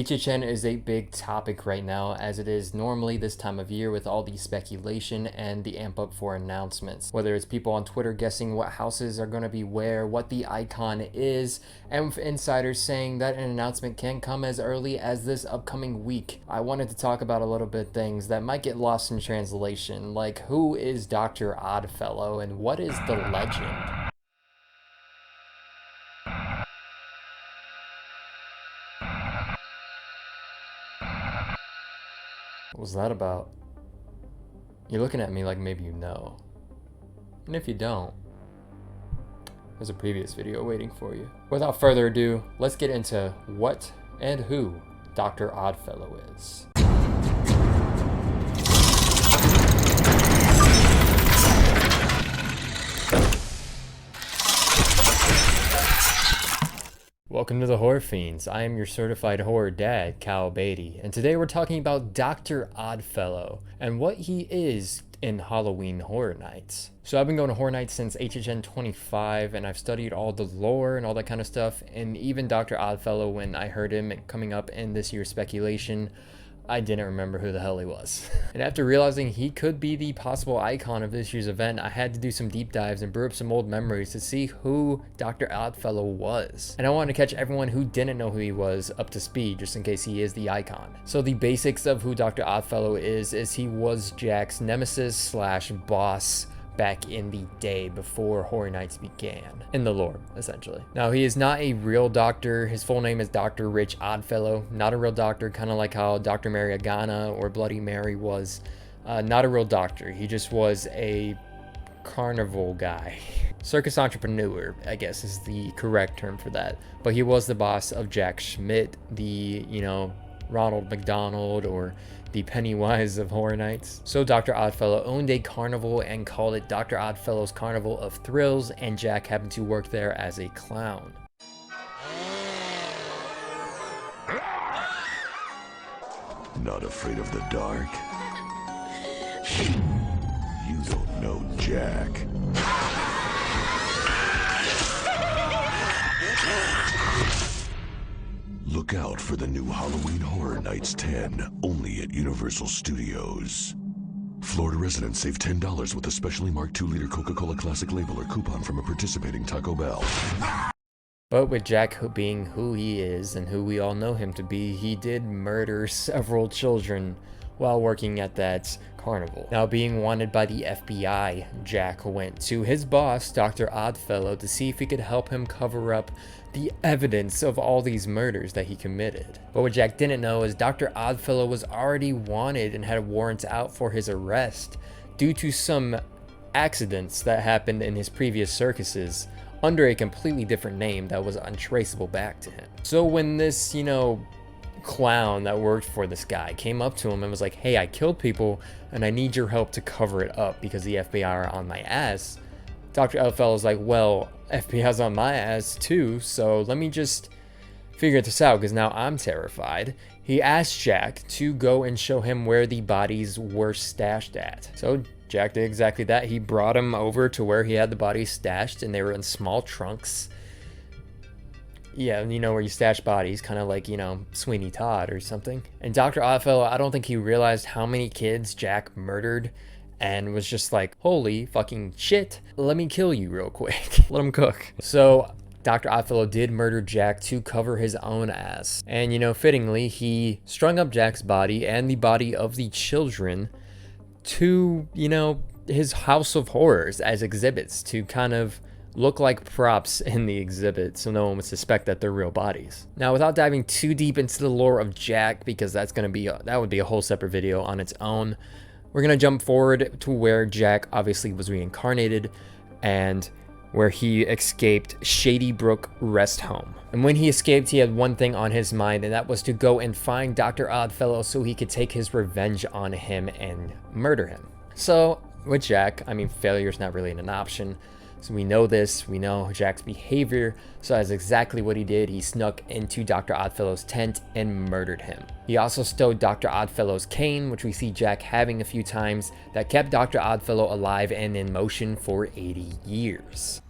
HHN is a big topic right now, as it is normally this time of year with all the speculation and the amp up for announcements. Whether it's people on Twitter guessing what houses are going to be where, what the icon is, and with insiders saying that an announcement can come as early as this upcoming week. I wanted to talk about a little bit things that might get lost in translation, like who is Dr. Oddfellow and what is the legend? What was that about? You're looking at me like maybe you know. And if you don't, there's a previous video waiting for you. Without further ado, let's get into what and who Dr. Oddfellow is. Welcome to the Horror Fiends. I am your certified horror dad, Cal Beatty, and today we're talking about Dr. Oddfellow and what he is in Halloween Horror Nights. So I've been going to Horror Nights since HHN 25, and I've studied all the lore and all that kind of stuff, and even Dr. Oddfellow, when I heard him coming up in this year's speculation, I didn't remember who the hell he was. And after realizing he could be the possible icon of this year's event, I had to do some deep dives and brew up some old memories to see who Dr. Oddfellow was. And I wanted to catch everyone who didn't know who he was up to speed, just in case he is the icon. So the basics of who Dr. Oddfellow is he was Jack's nemesis slash boss back in the day before Horror Nights began, in the lore, essentially. Now, he is not a real doctor. His full name is Dr. Rich Oddfellow, not a real doctor, kind of like how Dr. Mary Agana or Bloody Mary was. Not a real doctor. He just was a carnival guy. Circus entrepreneur, I guess, is the correct term for that. But he was the boss of Jack Schmidt, the, Ronald McDonald, or the Pennywise of Horror Nights. So Dr. Oddfellow owned a carnival and called it Dr. Oddfellow's Carnival of Thrills, and Jack happened to work there as a clown. Not afraid of the dark? You don't know Jack. Look out for the new Halloween Horror Nights 10, only at Universal Studios. Florida residents save $10 with a specially marked 2-liter Coca-Cola Classic label or coupon from a participating Taco Bell. But with Jack being who he is and who we all know him to be, he did murder several children while working at that carnival. Now, being wanted by the FBI, Jack went to his boss, Dr. Oddfellow, to see if he could help him cover up the evidence of all these murders that he committed. But what Jack didn't know is Dr. Oddfellow was already wanted and had warrants out for his arrest due to some accidents that happened in his previous circuses under a completely different name that was untraceable back to him. So when this, clown that worked for this guy came up to him and was like, hey, I killed people and I need your help to cover it up because the FBI are on my ass, Dr. Oddfellow's like, well, FBI's on my ass too, so let me just figure this out because now I'm terrified. He asked Jack to go and show him where the bodies were stashed at. So Jack did exactly that. He brought him over to where he had the bodies stashed, and they were in small trunks. Yeah, where you stash bodies, kind of like, Sweeney Todd or something. And Dr. Oddfellow, I don't think he realized how many kids Jack murdered and was just like, holy fucking shit, let me kill you real quick. Let him cook. So Dr. Oddfellow did murder Jack to cover his own ass. And, fittingly, he strung up Jack's body and the body of the children to, his house of horrors as exhibits to kind of look like props in the exhibit so no one would suspect that they're real bodies. Now, without diving too deep into the lore of Jack, because that would be a whole separate video on its own, we're gonna jump forward to where Jack obviously was reincarnated and where he escaped Shady Brook Rest Home. And when he escaped, he had one thing on his mind, and that was to go and find Dr. Oddfellow so he could take his revenge on him and murder him. So with Jack, failure's not really an option. So we know this, we know Jack's behavior, so that's exactly what he did. He snuck into Dr. Oddfellow's tent and murdered him. He also stole Dr. Oddfellow's cane, which we see Jack having a few times, that kept Dr. Oddfellow alive and in motion for 80 years.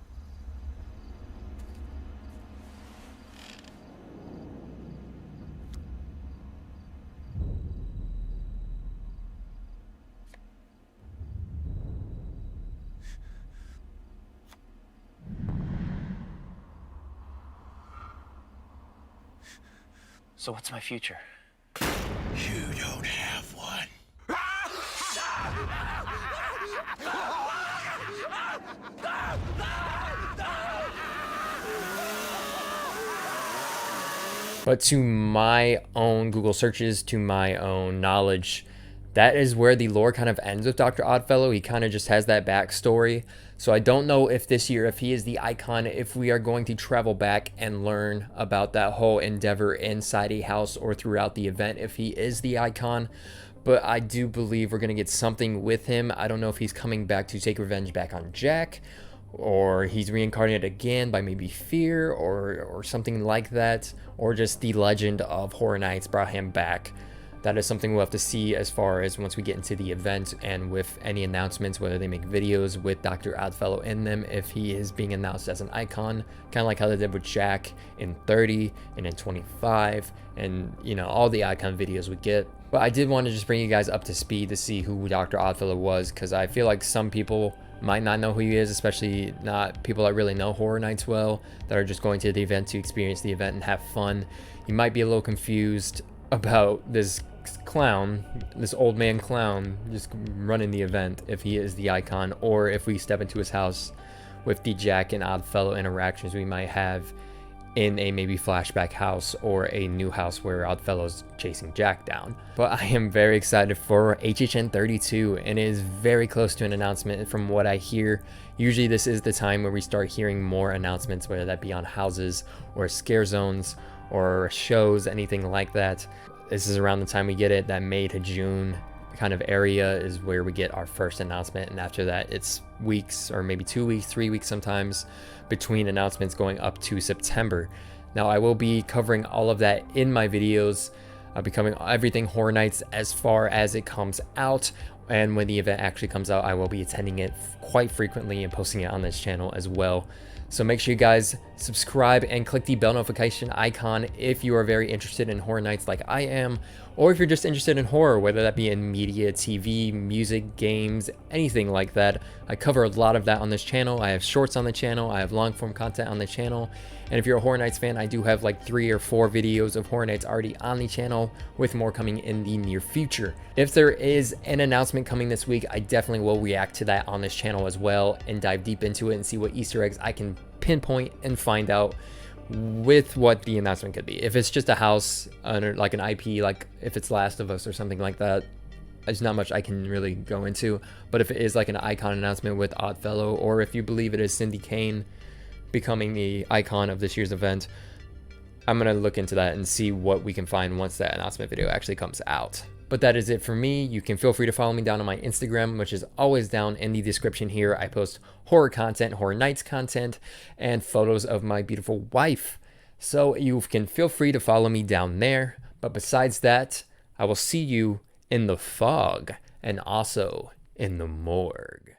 So what's my future? You don't have one. But to my own Google searches, to my own knowledge, that is where the lore kind of ends with Dr. Oddfellow. He kind of just has that backstory. So I don't know if this year, if he is the icon, if we are going to travel back and learn about that whole endeavor inside a house or throughout the event, if he is the icon. But I do believe we're going to get something with him. I don't know if he's coming back to take revenge back on Jack, or he's reincarnated again by maybe fear or something like that, or just the legend of Horror Nights brought him back. That is something we'll have to see as far as once we get into the event and with any announcements, whether they make videos with Dr. Oddfellow in them, if he is being announced as an icon, kind of like how they did with Jack in 30 and in 25, and you know, all the icon videos we get. But I did want to just bring you guys up to speed to see who Dr. Oddfellow was, because I feel like some people might not know who he is, especially not people that really know Horror Nights well, that are just going to the event to experience the event and have fun. You might be a little confused about this clown, this old man clown just running the event, if he is the icon, or if we step into his house with the Jack and Oddfellow interactions we might have in a maybe flashback house or a new house where Oddfellow's chasing Jack down. But I am very excited for HHN 32, and it is very close to an announcement from what I hear. Usually this is the time where we start hearing more announcements, whether that be on houses or scare zones or shows, anything like that. This is around the time we get it. That May to June kind of area is where we get our first announcement, and after that it's weeks, or maybe 2 weeks, 3 weeks sometimes, between announcements going up to September. Now I will be covering all of that in my videos. I'll be covering everything Horror Nights as far as it comes out, and when the event actually comes out I will be attending it quite frequently and posting it on this channel as well. So make sure you guys subscribe and click the bell notification icon if you are very interested in Horror Nights like I am, or if you're just interested in horror, whether that be in media, TV, music, games, anything like that. I cover a lot of that on this channel. I have shorts on the channel, I have long form content on the channel, and if you're a Horror Nights fan, I do have like 3 or 4 videos of Horror Nights already on the channel, with more coming in the near future. If there is an announcement coming this week, I definitely will react to that on this channel as well and dive deep into it and see what Easter eggs I can pinpoint and find out with what the announcement could be. If it's just a house, like an IP, like if it's Last of Us or something like that, there's not much I can really go into. But if it is like an icon announcement with Oddfellow, or if you believe it is Cindy Kane becoming the icon of this year's event, I'm gonna look into that and see what we can find once that announcement video actually comes out. But that is it for me. You can feel free to follow me down on my Instagram, which is always down in the description here. I post horror content, Horror Nights content, and photos of my beautiful wife. So you can feel free to follow me down there. But besides that, I will see you in the fog and also in the morgue.